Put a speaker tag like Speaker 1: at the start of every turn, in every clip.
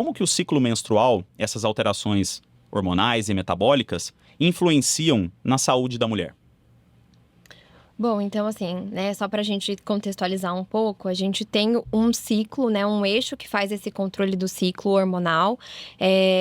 Speaker 1: Como que o ciclo menstrual, essas alterações hormonais e metabólicas, influenciam na saúde da mulher?
Speaker 2: Bom, então assim, né, só para a gente contextualizar um pouco, a gente tem um ciclo, né, um eixo que faz esse controle do ciclo hormonal.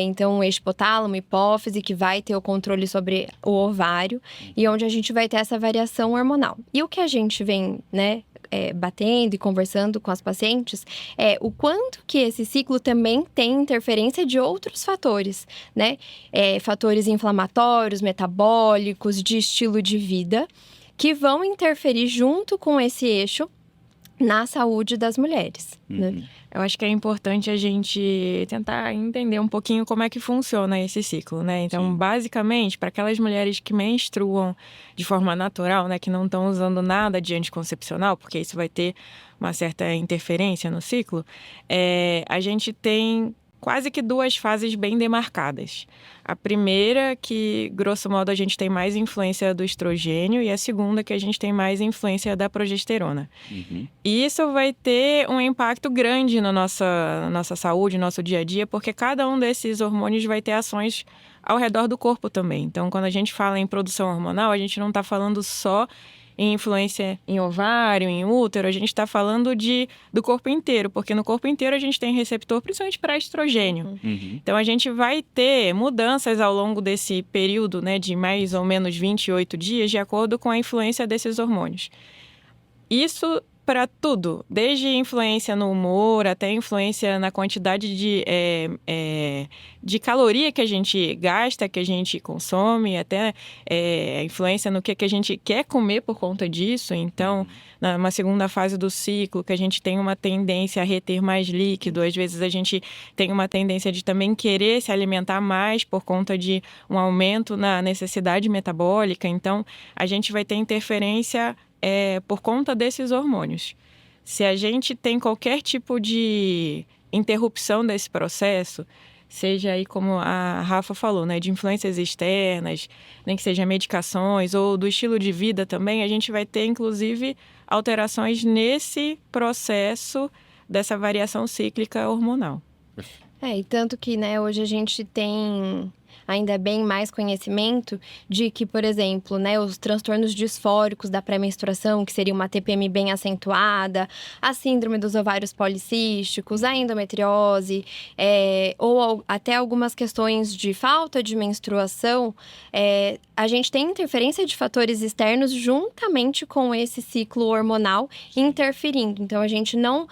Speaker 2: Então, um eixo hipotálamo, hipófise, que vai ter o controle sobre o ovário e onde a gente vai ter essa variação hormonal. E o que a gente vem, né, batendo e conversando com as pacientes é o quanto que esse ciclo também tem interferência de outros fatores, né? Fatores inflamatórios, metabólicos, de estilo de vida, que vão interferir junto com esse eixo na saúde das mulheres, né?
Speaker 3: Eu acho que é importante a gente tentar entender um pouquinho como é que funciona esse ciclo, né? Então, basicamente, para aquelas mulheres que menstruam de forma natural, né, que não estão usando nada de anticoncepcional, porque isso vai ter uma certa interferência no ciclo, a gente tem quase que duas fases bem demarcadas. A primeira, que, grosso modo, a gente tem mais influência do estrogênio, e a segunda, que a gente tem mais influência da progesterona. E isso vai ter um impacto grande na nossa saúde, no nosso dia a dia, porque cada um desses hormônios vai ter ações ao redor do corpo também. Então, quando a gente fala em produção hormonal, a gente não está falando só em influência em ovário, em útero, a gente está falando do corpo inteiro, porque no corpo inteiro a gente tem receptor, principalmente para estrogênio. Então, a gente vai ter mudanças ao longo desse período, né, de mais ou menos 28 dias, de acordo com a influência desses hormônios. Isso para tudo, desde influência no humor até influência na quantidade de caloria que a gente gasta, que a gente consome, até influência no que a gente quer comer por conta disso. Então, numa segunda fase do ciclo, que a gente tem uma tendência a reter mais líquido, às vezes a gente tem uma tendência de também querer se alimentar mais por conta de um aumento na necessidade metabólica. Então, a gente vai ter interferência por conta desses hormônios. Se a gente tem qualquer tipo de interrupção desse processo, seja aí como a Rafa falou, né, de influências externas, nem que seja medicações ou do estilo de vida também, a gente vai ter, inclusive, alterações nesse processo dessa variação cíclica hormonal.
Speaker 2: E tanto que, né, hoje a gente tem ainda bem mais conhecimento de que, por exemplo, né, os transtornos disfóricos da pré-menstruação, que seria uma TPM bem acentuada, a síndrome dos ovários policísticos, a endometriose, ou até algumas questões de falta de menstruação, a gente tem interferência de fatores externos juntamente com esse ciclo hormonal interferindo. Então, a gente não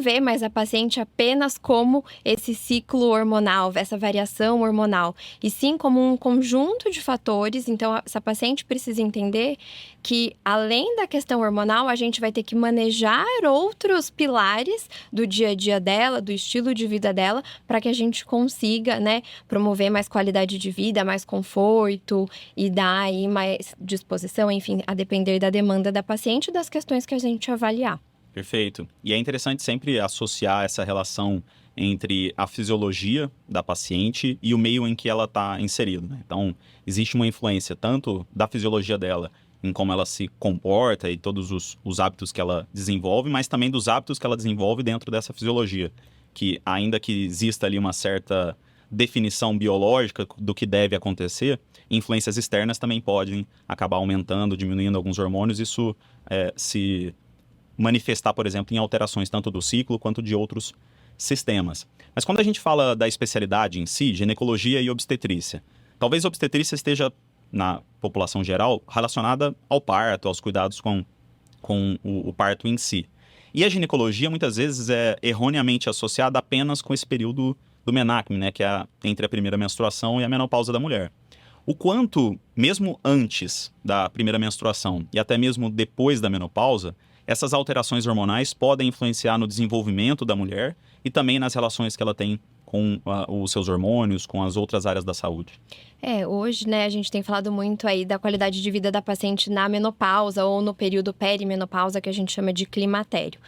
Speaker 2: vê mais a paciente apenas como esse ciclo hormonal, essa variação hormonal, e sim como um conjunto de fatores. Então, essa paciente precisa entender que, além da questão hormonal, a gente vai ter que manejar outros pilares do dia a dia dela, do estilo de vida dela, para que a gente consiga, né, promover mais qualidade de vida, mais conforto e dar aí mais disposição, enfim, a depender da demanda da paciente e das questões que a gente avaliar.
Speaker 1: Perfeito. E é interessante sempre associar essa relação entre a fisiologia da paciente e o meio em que ela está inserida, né? Então, existe uma influência tanto da fisiologia dela em como ela se comporta e todos os hábitos que ela desenvolve, mas também dos hábitos que ela desenvolve dentro dessa fisiologia, que ainda que exista ali uma certa definição biológica do que deve acontecer, influências externas também podem acabar aumentando, diminuindo alguns hormônios. Isso se manifestar, por exemplo, em alterações tanto do ciclo quanto de outros sistemas. Mas quando a gente fala da especialidade em si, ginecologia e obstetrícia, talvez a obstetrícia esteja, na população geral, relacionada ao parto, aos cuidados com o parto em si. E a ginecologia, muitas vezes, é erroneamente associada apenas com esse período do menacme, né, que é entre a primeira menstruação e a menopausa da mulher. O quanto, mesmo antes da primeira menstruação e até mesmo depois da menopausa, essas alterações hormonais podem influenciar no desenvolvimento da mulher e também nas relações que ela tem com os seus hormônios, com as outras áreas da saúde.
Speaker 2: Hoje, né, a gente tem falado muito aí da qualidade de vida da paciente na menopausa ou no período perimenopausa, que a gente chama de climatério.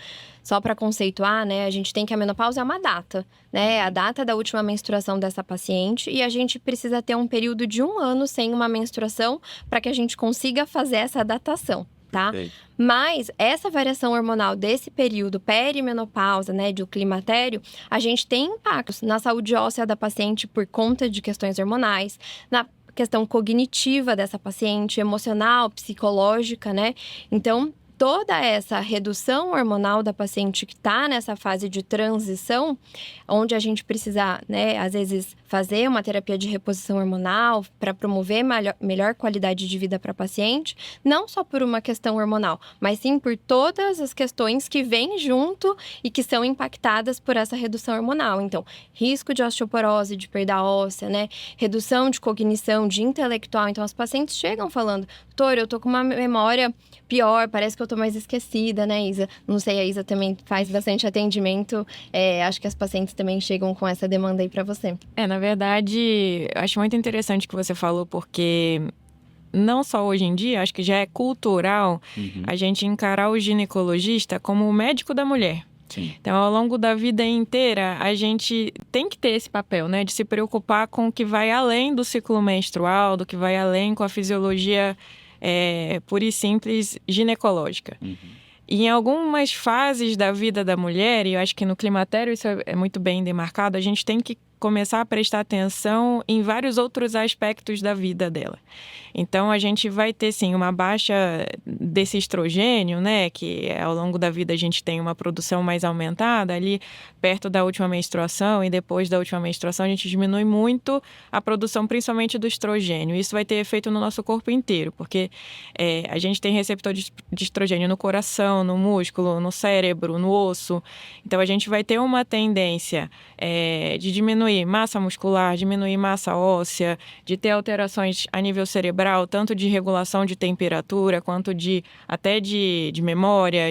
Speaker 2: Só para conceituar, né, a gente tem que a menopausa é uma data, né, a data da última menstruação dessa paciente, e a gente precisa ter um período de 1 ano sem uma menstruação para que a gente consiga fazer essa datação. tá?
Speaker 1: Perfeito.
Speaker 2: Mas essa variação hormonal desse período perimenopausa, né, do climatério, a gente tem impactos na saúde óssea da paciente por conta de questões hormonais, na questão cognitiva dessa paciente, emocional, psicológica, né? Então, toda essa redução hormonal da paciente que está nessa fase de transição, onde a gente precisa, né, às vezes, fazer uma terapia de reposição hormonal para promover melhor qualidade de vida para a paciente, não só por uma questão hormonal, mas sim por todas as questões que vêm junto e que são impactadas por essa redução hormonal. Então, risco de osteoporose, de perda óssea, né, redução de cognição, de intelectual. Então, as pacientes chegam falando, doutor, eu tô com uma memória pior, parece que eu tô mais esquecida, né, Isa? Não sei, a Isa também faz bastante atendimento. Acho que as pacientes também chegam com essa demanda aí para você.
Speaker 3: Na verdade, eu acho muito interessante o que você falou, porque não só hoje em dia, acho que já é cultural a gente encarar o ginecologista como o médico da mulher.
Speaker 1: Sim.
Speaker 3: Então, ao longo da vida inteira, a gente tem que ter esse papel, né? De se preocupar com o que vai além do ciclo menstrual, do que vai além com a fisiologia pura e simples ginecológica. E em algumas fases da vida da mulher, e eu acho que no climatério isso é muito bem demarcado, a gente tem que começar a prestar atenção em vários outros aspectos da vida dela. Então, a gente vai ter, sim, uma baixa desse estrogênio, né? Que ao longo da vida a gente tem uma produção mais aumentada ali perto da última menstruação, e depois da última menstruação a gente diminui muito a produção, principalmente do estrogênio. Isso vai ter efeito no nosso corpo inteiro, porque a gente tem receptor de estrogênio no coração, no músculo, no cérebro, no osso. Então, a gente vai ter uma tendência de diminuir massa muscular, diminuir massa óssea, de ter alterações a nível cerebral, tanto de regulação de temperatura, quanto até de memória,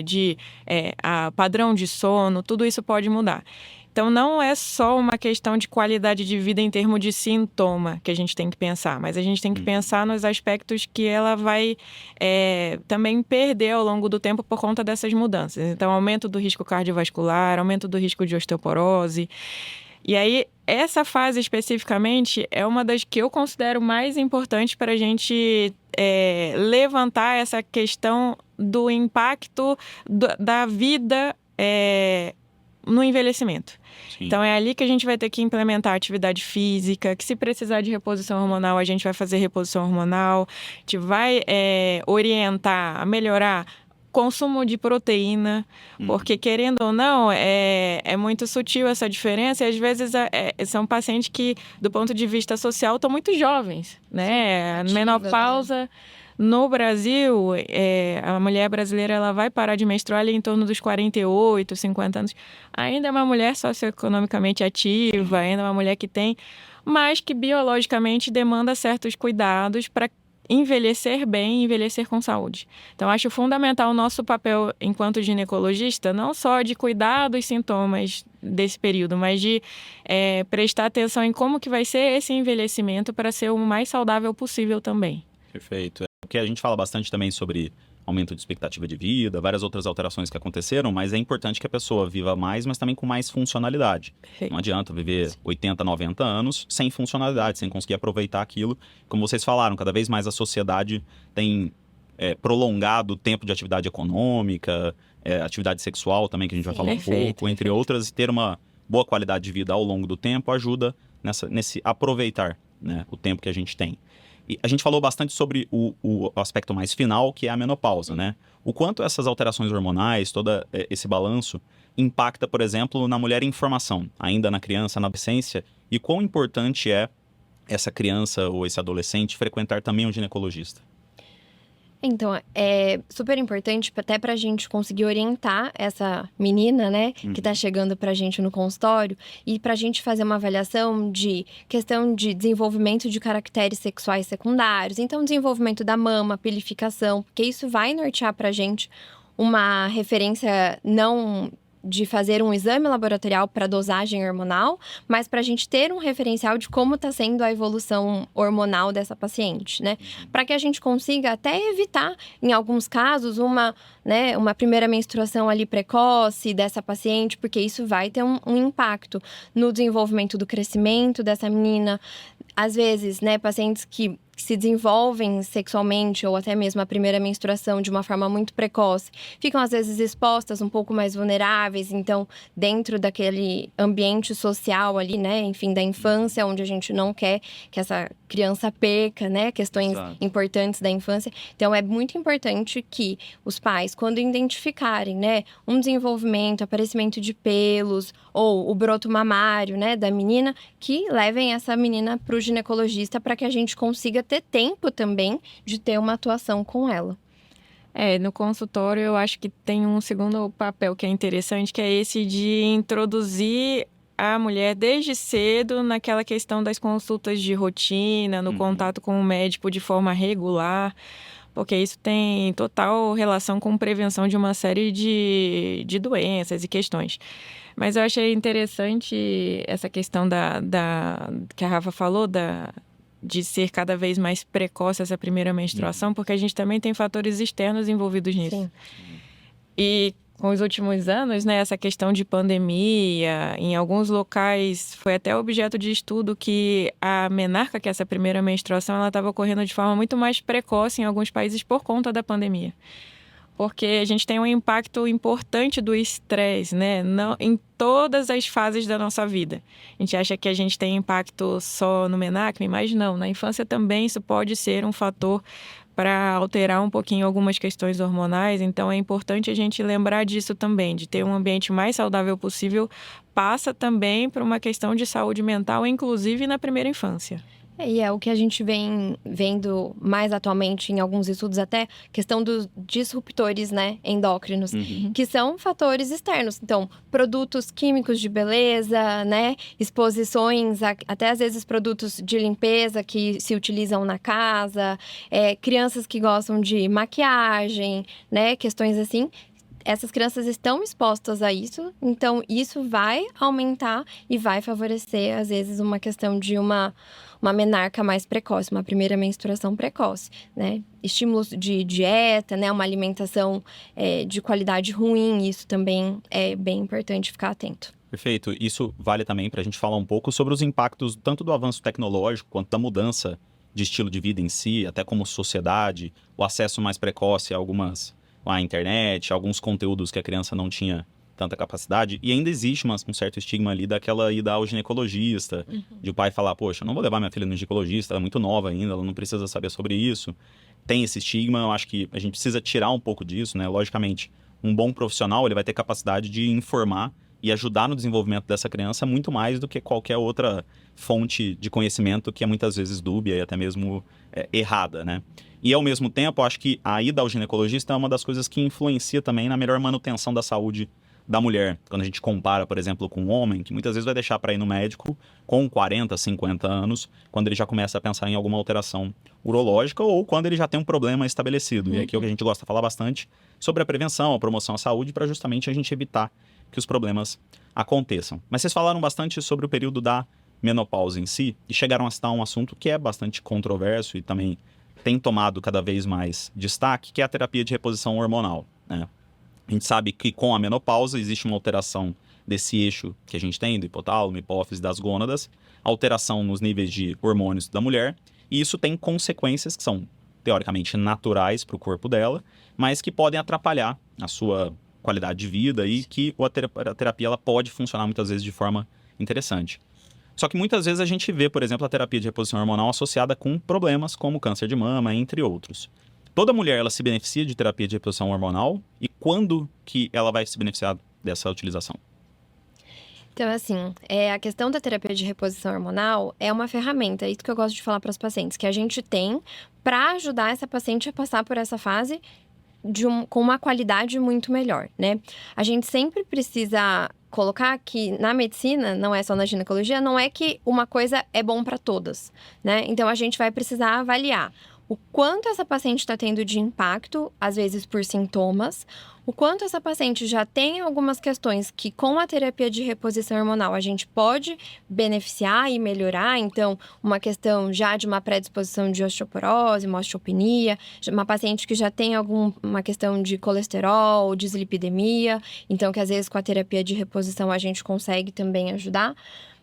Speaker 3: a padrão de sono, tudo isso pode mudar. Então, não é só uma questão de qualidade de vida em termos de sintoma que a gente tem que pensar, mas a gente tem que pensar nos aspectos que ela vai também perder ao longo do tempo por conta dessas mudanças. Então, aumento do risco cardiovascular, aumento do risco de osteoporose. E aí, essa fase especificamente é uma das que eu considero mais importantes para a gente levantar essa questão do impacto da vida no envelhecimento.
Speaker 1: Sim.
Speaker 3: Então, é ali que a gente vai ter que implementar atividade física, que se precisar de reposição hormonal, a gente vai fazer reposição hormonal, a gente vai orientar a melhorar consumo de proteína, porque querendo ou não, é muito sutil essa diferença, e às vezes são pacientes que, do ponto de vista social, estão muito jovens, né?
Speaker 2: Ativas,
Speaker 3: menopausa,
Speaker 2: né?
Speaker 3: No Brasil, a mulher brasileira ela vai parar de menstruar ali em torno dos 48, 50 anos. Ainda é uma mulher socioeconomicamente ativa, ainda é uma mulher que tem, mas que biologicamente demanda certos cuidados para envelhecer bem, envelhecer com saúde. Então, acho fundamental o nosso papel enquanto ginecologista, não só de cuidar dos sintomas desse período, mas de prestar atenção em como que vai ser esse envelhecimento para ser o mais saudável possível também.
Speaker 1: Perfeito. Porque a gente fala bastante também sobre aumento de expectativa de vida, várias outras alterações que aconteceram, mas é importante que a pessoa viva mais, mas também com mais funcionalidade.
Speaker 3: Perfeito.
Speaker 1: Não adianta viver 80, 90 anos sem funcionalidade, sem conseguir aproveitar aquilo. Como vocês falaram, cada vez mais a sociedade tem prolongado o tempo de atividade econômica, atividade sexual também, que a gente vai falar um pouco, entre outras, e ter uma boa qualidade de vida ao longo do tempo ajuda nesse aproveitar, né, o tempo que a gente tem. E a gente falou bastante sobre o aspecto mais final, que é a menopausa, né? O quanto essas alterações hormonais, todo esse balanço, impacta, por exemplo, na mulher em formação, ainda na criança, na adolescência, e quão importante é essa criança ou esse adolescente frequentar também um ginecologista?
Speaker 2: Então, é super importante até pra gente conseguir orientar essa menina, né, que tá chegando pra gente no consultório, e pra gente fazer uma avaliação de questão de desenvolvimento de caracteres sexuais secundários, então desenvolvimento da mama, pilificação, porque isso vai nortear pra gente uma referência não de fazer um exame laboratorial para dosagem hormonal, mas para a gente ter um referencial de como está sendo a evolução hormonal dessa paciente, né? Para que a gente consiga até evitar, em alguns casos, uma primeira menstruação ali precoce dessa paciente, porque isso vai ter um impacto no desenvolvimento do crescimento dessa menina. Às vezes, né, pacientes que se desenvolvem sexualmente ou até mesmo a primeira menstruação de uma forma muito precoce, ficam às vezes expostas, um pouco mais vulneráveis, então dentro daquele ambiente social ali, né, enfim, da infância, onde a gente não quer que essa criança perca, né, questões
Speaker 1: Exato.
Speaker 2: importantes da infância. Então é muito importante que os pais, quando identificarem, né, um desenvolvimento, aparecimento de pelos ou o broto mamário, né, da menina, que levem essa menina para o ginecologista para que a gente consiga ter tempo também de ter uma atuação com ela.
Speaker 3: No consultório eu acho que tem um segundo papel que é interessante, que é esse de introduzir a mulher desde cedo naquela questão das consultas de rotina, no contato com o médico de forma regular, porque isso tem total relação com prevenção de uma série de doenças e questões. Mas eu achei interessante essa questão que a Rafa falou, de ser cada vez mais precoce essa primeira menstruação, porque a gente também tem fatores externos envolvidos nisso.
Speaker 2: Sim.
Speaker 3: E com os últimos anos, né, essa questão de pandemia, em alguns locais foi até objeto de estudo que a menarca, que é essa primeira menstruação, ela estava ocorrendo de forma muito mais precoce em alguns países por conta da pandemia. Porque a gente tem um impacto importante do estresse, né? Em todas as fases da nossa vida. A gente acha que a gente tem impacto só no menarca, mas não. Na infância também isso pode ser um fator para alterar um pouquinho algumas questões hormonais. Então é importante a gente lembrar disso também, de ter um ambiente mais saudável possível, passa também por uma questão de saúde mental, inclusive na primeira infância.
Speaker 2: E é o que a gente vem vendo mais atualmente em alguns estudos, até questão dos disruptores, né, endócrinos, que são fatores externos. Então, produtos químicos de beleza, né, exposições, até às vezes produtos de limpeza que se utilizam na casa, crianças que gostam de maquiagem, né, questões assim. Essas crianças estão expostas a isso, então isso vai aumentar e vai favorecer, às vezes, uma questão de uma menarca mais precoce, uma primeira menstruação precoce, né? Estímulos de dieta, né? Uma alimentação de qualidade ruim, isso também é bem importante ficar atento.
Speaker 1: Perfeito. Isso vale também para a gente falar um pouco sobre os impactos tanto do avanço tecnológico quanto da mudança de estilo de vida em si, até como sociedade, o acesso mais precoce à internet, alguns conteúdos que a criança não tinha tanta capacidade. E ainda existe um certo estigma ali daquela ida ao ginecologista, de o pai falar, poxa, eu não vou levar minha filha no ginecologista, ela é muito nova ainda, ela não precisa saber sobre isso. Tem esse estigma, eu acho que a gente precisa tirar um pouco disso, né? Logicamente, um bom profissional, ele vai ter capacidade de informar e ajudar no desenvolvimento dessa criança muito mais do que qualquer outra fonte de conhecimento que é muitas vezes dúbia e até mesmo errada, né? E, ao mesmo tempo, eu acho que a ida ao ginecologista é uma das coisas que influencia também na melhor manutenção da saúde da mulher. Quando a gente compara, por exemplo, com um homem, que muitas vezes vai deixar para ir no médico com 40, 50 anos, quando ele já começa a pensar em alguma alteração urológica ou quando ele já tem um problema estabelecido. E aqui é o que a gente gosta de falar bastante sobre a prevenção, a promoção à saúde, para justamente a gente evitar que os problemas aconteçam. Mas vocês falaram bastante sobre o período da menopausa em si e chegaram a citar um assunto que é bastante controverso e também tem tomado cada vez mais destaque, que é a terapia de reposição hormonal, né? A gente sabe que com a menopausa existe uma alteração desse eixo que a gente tem, do hipotálamo, hipófise, das gônadas, alteração nos níveis de hormônios da mulher, e isso tem consequências que são, teoricamente, naturais para o corpo dela, mas que podem atrapalhar a sua qualidade de vida e que a terapia ela pode funcionar muitas vezes de forma interessante. Só que muitas vezes a gente vê, por exemplo, a terapia de reposição hormonal associada com problemas como câncer de mama, entre outros. Toda mulher ela se beneficia de terapia de reposição hormonal e quando que ela vai se beneficiar dessa utilização?
Speaker 2: Então, assim, a questão da terapia de reposição hormonal é uma ferramenta, é isso que eu gosto de falar para os pacientes, que a gente tem para ajudar essa paciente a passar por essa fase com uma qualidade muito melhor, né? A gente sempre precisa colocar que na medicina, não é só na ginecologia, não é que uma coisa é bom para todas, né? Então, a gente vai precisar avaliar o quanto essa paciente está tendo de impacto, às vezes por sintomas, O quanto essa paciente já tem algumas questões que com a terapia de reposição hormonal a gente pode beneficiar e melhorar, então uma questão já de uma predisposição de osteoporose, uma osteopenia, uma paciente que já tem uma questão de colesterol, dislipidemia, então que às vezes com a terapia de reposição a gente consegue também ajudar.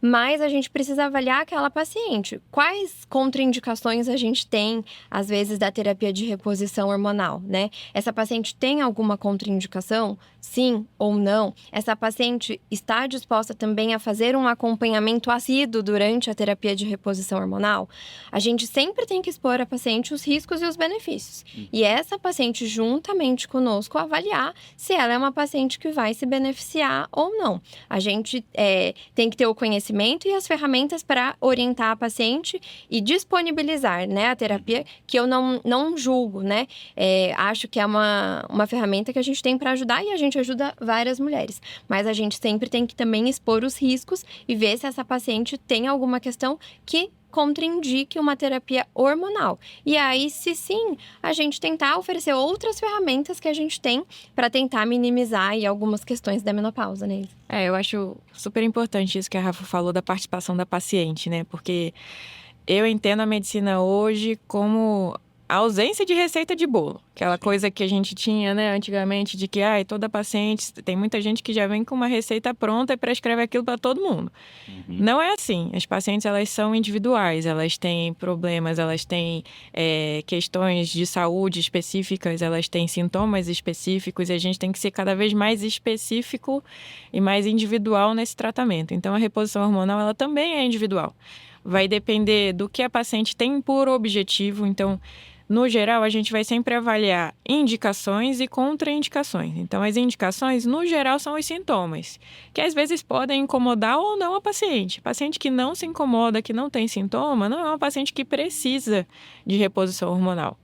Speaker 2: Mas a gente precisa avaliar aquela paciente. Quais contraindicações a gente tem, às vezes, da terapia de reposição hormonal, né? Essa paciente tem alguma contraindicação? Sim ou não? Essa paciente está disposta também a fazer um acompanhamento assíduo durante a terapia de reposição hormonal? A gente sempre tem que expor a paciente os riscos e os benefícios. E essa paciente, juntamente conosco, avaliar se ela é uma paciente que vai se beneficiar ou não. A gente tem que ter o conhecimento e as ferramentas para orientar a paciente e disponibilizar, né, a terapia, que eu não julgo, né? Acho que é uma ferramenta que a gente tem para ajudar e a gente ajuda várias mulheres. Mas a gente sempre tem que também expor os riscos e ver se essa paciente tem alguma questão que contraindique uma terapia hormonal. E aí, se sim, a gente tentar oferecer outras ferramentas que a gente tem para tentar minimizar aí algumas questões da menopausa, né?
Speaker 3: Eu acho super importante isso que a Rafa falou da participação da paciente, né? Porque eu entendo a medicina hoje como a ausência de receita de bolo. Aquela coisa que a gente tinha, né, antigamente, de que toda paciente, tem muita gente que já vem com uma receita pronta e prescreve aquilo para todo mundo. Não é assim. As pacientes, elas são individuais, elas têm problemas, elas têm questões de saúde específicas, elas têm sintomas específicos e a gente tem que ser cada vez mais específico e mais individual nesse tratamento. Então, a reposição hormonal, ela também é individual. Vai depender do que a paciente tem por objetivo. Então, no geral, a gente vai sempre avaliar indicações e contraindicações. Então, as indicações, no geral, são os sintomas, que às vezes podem incomodar ou não a paciente. Paciente que não se incomoda, que não tem sintoma, não é uma paciente que precisa de reposição hormonal.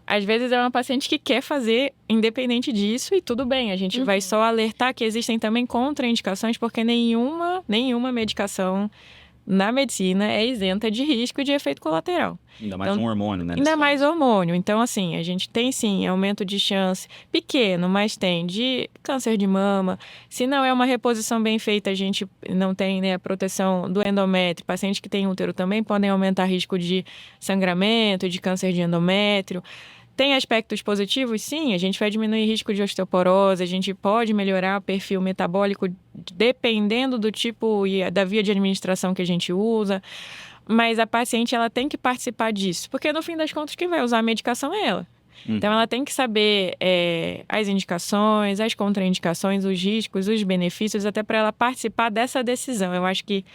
Speaker 3: Às vezes é uma paciente que quer fazer independente disso e tudo bem. A gente vai só alertar que existem também contraindicações, porque nenhuma medicação na medicina é isenta de risco e de efeito colateral.
Speaker 1: Ainda mais um hormônio, né?
Speaker 3: Ainda mais hormônio. Então, assim, a gente tem sim aumento de chance pequeno, mas tem de câncer de mama. Se não é uma reposição bem feita, a gente não tem, né, a proteção do endométrio. Pacientes que têm útero também podem aumentar risco de sangramento, de câncer de endométrio. Tem aspectos positivos? Sim, a gente vai diminuir risco de osteoporose, a gente pode melhorar o perfil metabólico dependendo do tipo e da via de administração que a gente usa, mas a paciente ela tem que participar disso, porque no fim das contas quem vai usar a medicação é ela. Então, ela tem que saber as indicações, as contraindicações, os riscos, os benefícios, até para ela participar dessa decisão. Eu acho que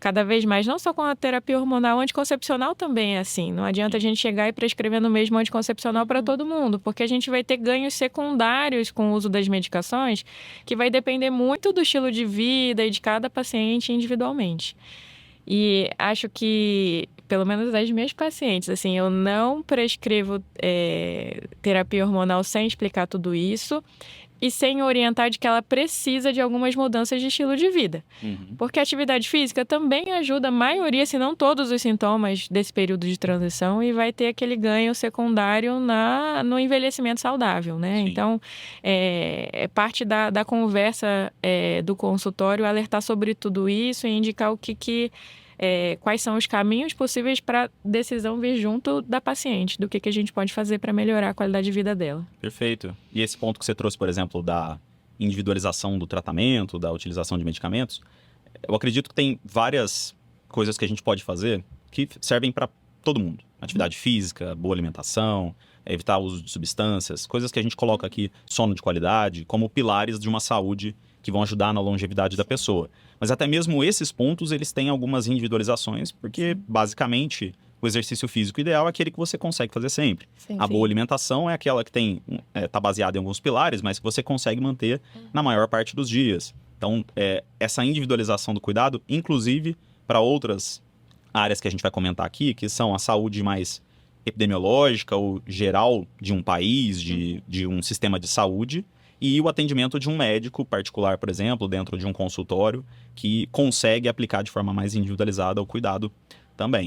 Speaker 3: cada vez mais, não só com a terapia hormonal, anticoncepcional também é assim. Não adianta a gente chegar e prescrever no mesmo anticoncepcional para todo mundo, porque a gente vai ter ganhos secundários com o uso das medicações, que vai depender muito do estilo de vida e de cada paciente individualmente. E acho que, pelo menos das minhas pacientes, assim, eu não prescrevo terapia hormonal sem explicar tudo isso e sem orientar de que ela precisa de algumas mudanças de estilo de vida. Porque a atividade física também ajuda a maioria, se não todos os sintomas desse período de transição e vai ter aquele ganho secundário no envelhecimento saudável, né? Sim. Então, é parte da conversa do consultório alertar sobre tudo isso e indicar quais são os caminhos possíveis para a decisão vir junto da paciente, do que a gente pode fazer para melhorar a qualidade de vida dela.
Speaker 1: Perfeito. E esse ponto que você trouxe, por exemplo, da individualização do tratamento, da utilização de medicamentos, eu acredito que tem várias coisas que a gente pode fazer que servem para todo mundo. Atividade física, boa alimentação, evitar o uso de substâncias, coisas que a gente coloca aqui, sono de qualidade, como pilares de uma saúde que vão ajudar na longevidade da pessoa. Mas até mesmo esses pontos, eles têm algumas individualizações, porque, basicamente, o exercício físico ideal é aquele que você consegue fazer sempre. Sim, a boa alimentação é aquela que tá baseada em alguns pilares, mas que você consegue manter na maior parte dos dias. Então, essa individualização do cuidado, inclusive para outras áreas que a gente vai comentar aqui, que são a saúde mais epidemiológica ou geral de um país, de um sistema de saúde, e o atendimento de um médico particular, por exemplo, dentro de um consultório, que consegue aplicar de forma mais individualizada o cuidado também.